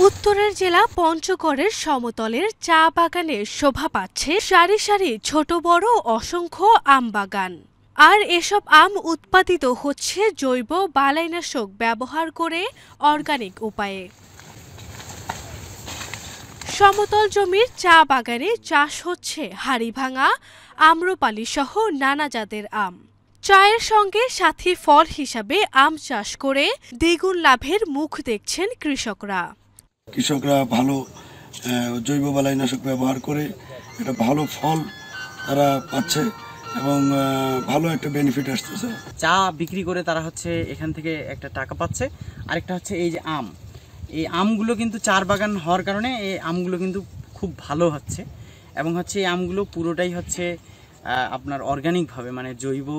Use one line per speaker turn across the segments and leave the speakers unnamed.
উত্তরের জেলা পঞ্চগড়ের সমতলের চা বাগানে শোভা পাচ্ছে সারি সারি ছোট বড় অসংখ্য আম বাগান। আর এসব আম উৎপাদিত হচ্ছে জৈব বালাইনাশক ব্যবহার করে অর্গানিক উপায়ে। সমতল জমির চা বাগানে চাষ হচ্ছে হাড়িভাঙা, আম্রপালি সহ নানা জাতের আম। চায়ের সঙ্গে সাথী ফল হিসাবে আম চাষ করে দ্বিগুণ লাভের মুখ দেখছেন কৃষকরা।
কৃষকরা ভালো জৈব বালাইনাশক ব্যবহার করে একটা ভালো ফল তারা পাচ্ছে এবং ভালো একটা বেনিফিট আসতেছে।
চা বিক্রি করে তারা হচ্ছে এখান থেকে একটা টাকা পাচ্ছে। আরেকটা হচ্ছে এই যে আম, এই আমগুলো কিন্তু চার বাগান হওয়ার কারণে এই আমগুলো কিন্তু খুব ভালো হচ্ছে এবং হচ্ছে এই আমগুলো পুরোটাই হচ্ছে আপনার অর্গানিকভাবে মানে জৈব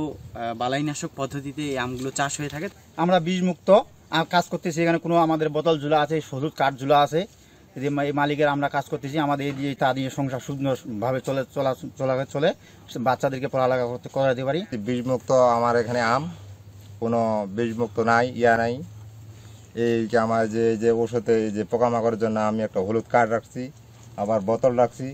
বালাইনাশক পদ্ধতিতে এই আমগুলো চাষ হয়ে থাকে।
আমরা বীজমুক্ত কাজ করতেছি, এখানে কোনো আমাদের বোতল ঝুলা আছে, হলুদ কাঠ ঝুলা আছে, যে মালিকের আমরা কাজ করতেছি, আমাদের এই দিয়ে তা দিয়ে সংসার সুন্দরভাবে চলে বাচ্চাদেরকে পড়ালেখা করাতে পারি।
বীজমুক্ত আমার এখানে আম, কোনো বীজমুক্ত নাই, নাই। এই যে আমার যে ওষুধে যে পোকামাকড়ের জন্য আমি একটা হলুদ কাঠ রাখছি, আবার বোতল রাখছি।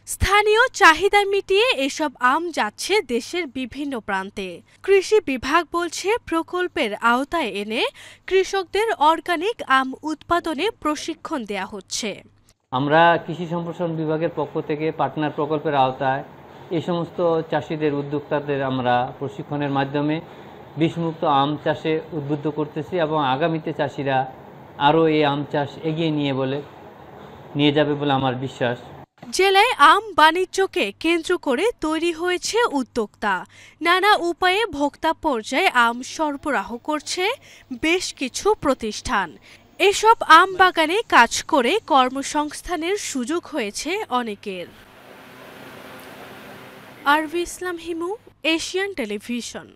স্থানীয় চাহিদা মিটিয়ে এসব আম যাচ্ছে দেশের বিভিন্ন প্রান্তে। কৃষি বিভাগ বলছে প্রকল্পের আওতায় এনে কৃষকদের অর্গানিক আম উৎপাদনে প্রশিক্ষণ দেয়া হচ্ছে।
আমরা কৃষি সম্প্রসারণ বিভাগের পক্ষ থেকে পার্টনার প্রকল্পের আওতায় এই সমস্ত চাষিদের উদ্যোক্তাদের আমরা প্রশিক্ষণের মাধ্যমে বিষমুক্ত আম চাষে উদ্বুদ্ধ করতেছি এবং আগামীতে চাষিরা আরও এই আম চাষ এগিয়ে নিয়ে যাবে বলে আমার বিশ্বাস।
জেলায় আম বাণিজ্যকে কেন্দ্র করে তৈরি হয়েছে উদ্যোক্তা। নানা উপায়ে ভোক্তা পর্যায়ে আম সরবরাহ করছে বেশ কিছু প্রতিষ্ঠান। এসব আম বাগানে কাজ করে কর্মসংস্থানের সুযোগ হয়েছে অনেকের। আরভি ইসলাম হিমু, এশিয়ান টেলিভিশন।